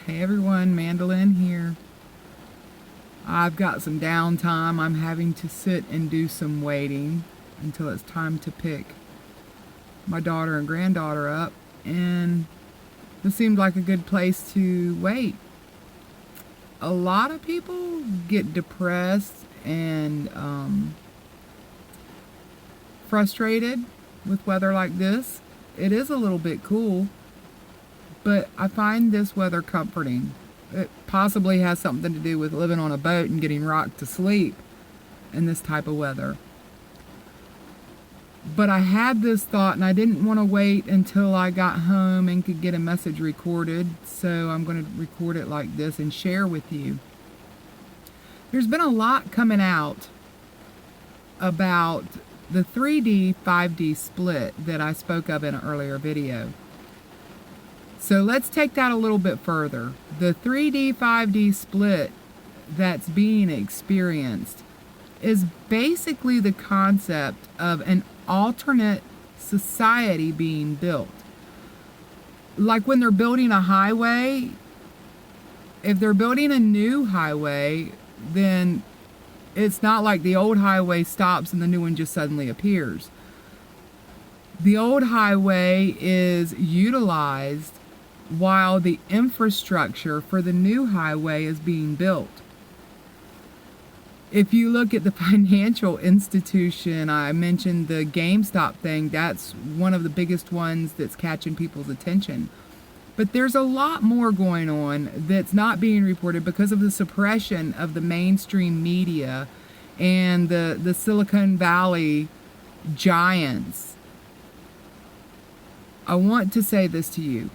Hey everyone, Mandolin here. I've got some downtime. I'm having to sit and do some waiting until it's time to pick my daughter and granddaughter up, and this seemed like a good place to wait. A lot of people get depressed and frustrated with weather like this. It is a little bit cool, but I find this weather comforting. It possibly has something to do with living on a boat and getting rocked to sleep in this type of weather. But I had this thought and I didn't want to wait until I got home and could get a message recorded, so I'm going to record it like this and share with you. There's been a lot coming out about the 3D 5D split that I spoke of in an earlier video. So let's take that a little bit further. The 3D 5D split that's being experienced is basically the concept of an alternate society being built. Like when they're building a highway, if they're building a new highway, then it's not like the old highway stops and the new one just suddenly appears. The old highway is utilized while the infrastructure for the new highway is being built. If you look at the financial institution, I mentioned the GameStop thing, that's one of the biggest ones that's catching people's attention. But there's a lot more going on that's not being reported because of the suppression of the mainstream media and the Silicon Valley giants. I want to say this to you.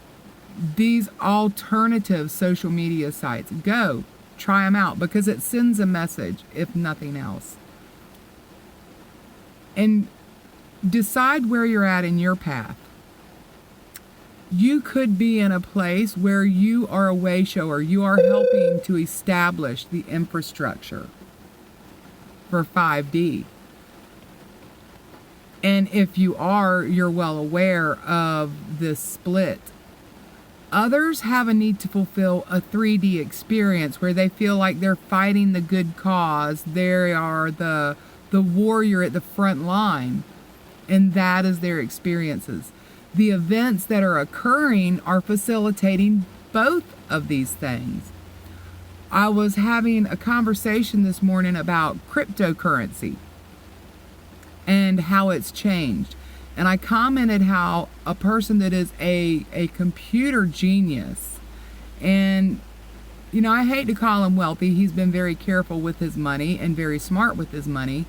These alternative social media sites, go try them out because it sends a message, if nothing else. And decide where you're at in your path. You could be in a place where you are a way shower. You are helping to establish the infrastructure for 5D. And if you are, you're well aware of this split. Others have a need to fulfill a 3D experience where they feel like they're fighting the good cause. They are the warrior at the front line, and that is their experiences. The events that are occurring are facilitating both of these things. I was having a conversation this morning about cryptocurrency and how it's changed. And I commented how a person that is a computer genius, and I hate to call him wealthy, he's been very careful with his money and very smart with his money.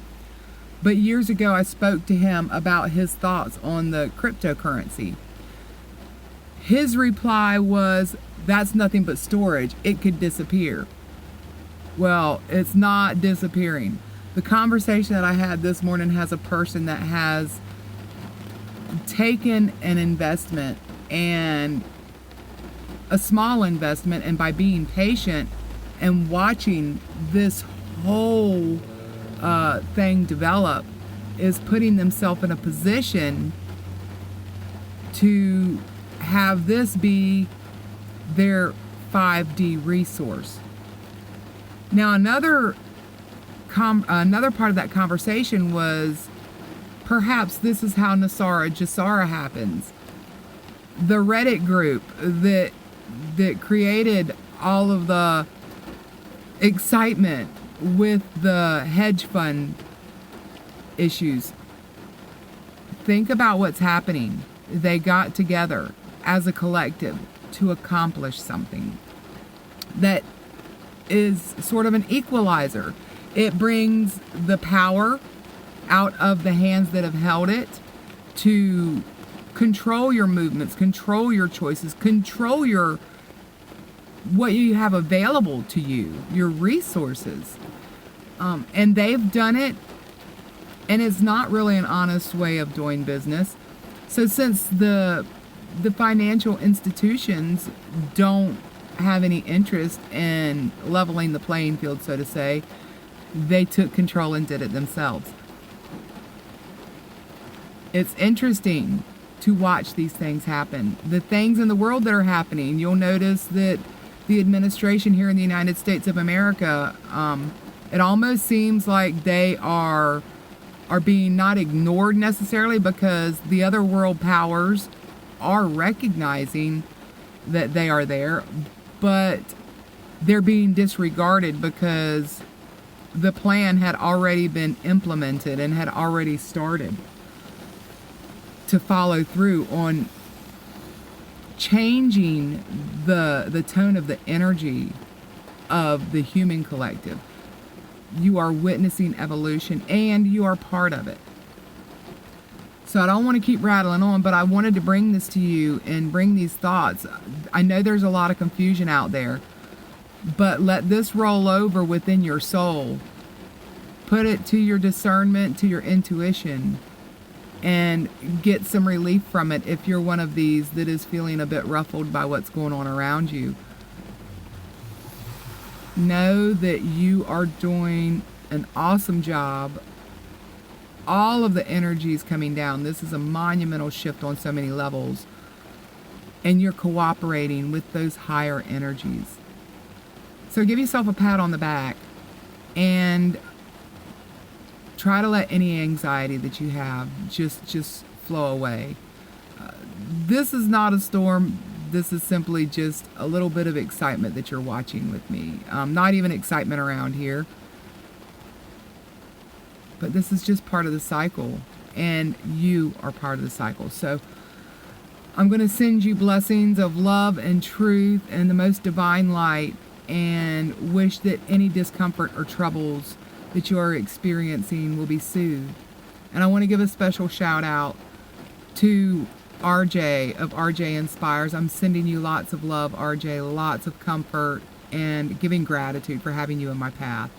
But years ago I spoke to him about his thoughts on the cryptocurrency. His reply was, that's nothing but storage. It could disappear. Well, it's not disappearing. The conversation that I had this morning has a person that has taken an investment, and a small investment, and by being patient and watching this whole thing develop, is putting themselves in a position to have this be their 5D resource. Now another part of that conversation was, perhaps this is how Nasara Jasara happens. The Reddit group that created all of the excitement with the hedge fund issues. Think about what's happening. They got together as a collective to accomplish something that is sort of an equalizer. It brings the power out of the hands that have held it to control your movements, control your choices, control what you have available to you, your resources. And they've done it, and it's not really an honest way of doing business. So since the financial institutions don't have any interest in leveling the playing field, so to say, they took control and did it themselves. It's interesting to watch these things happen. The things in the world that are happening, you'll notice that the administration here in the United States of America, it almost seems like they are being not ignored necessarily, because the other world powers are recognizing that they are there, but they're being disregarded because the plan had already been implemented and had already started to follow through on changing the tone of the energy of the human collective. You are witnessing evolution, and you are part of it. So I don't want to keep rattling on, but I wanted to bring this to you and bring these thoughts. I know there's a lot of confusion out there, but let this roll over within your soul. Put it to your discernment, to your intuition, and get some relief from it if you're one of these that is feeling a bit ruffled by what's going on around you. Know that you are doing an awesome job. All of the energy is coming down. This is a monumental shift on so many levels. And you're cooperating with those higher energies. So give yourself a pat on the back and try to let any anxiety that you have just flow away. This is not a storm. This is simply just a little bit of excitement that you're watching with me. Not even excitement around here. But this is just part of the cycle. And you are part of the cycle. So I'm going to send you blessings of love and truth and the most divine light. And wish that any discomfort or troubles that you are experiencing will be soothed. And I want to give a special shout out to RJ of RJ Inspires. I'm sending you lots of love, RJ, lots of comfort, and giving gratitude for having you in my path.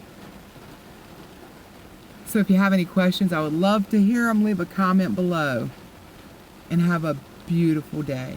So if you have any questions, I would love to hear them. Leave a comment below. And have a beautiful day.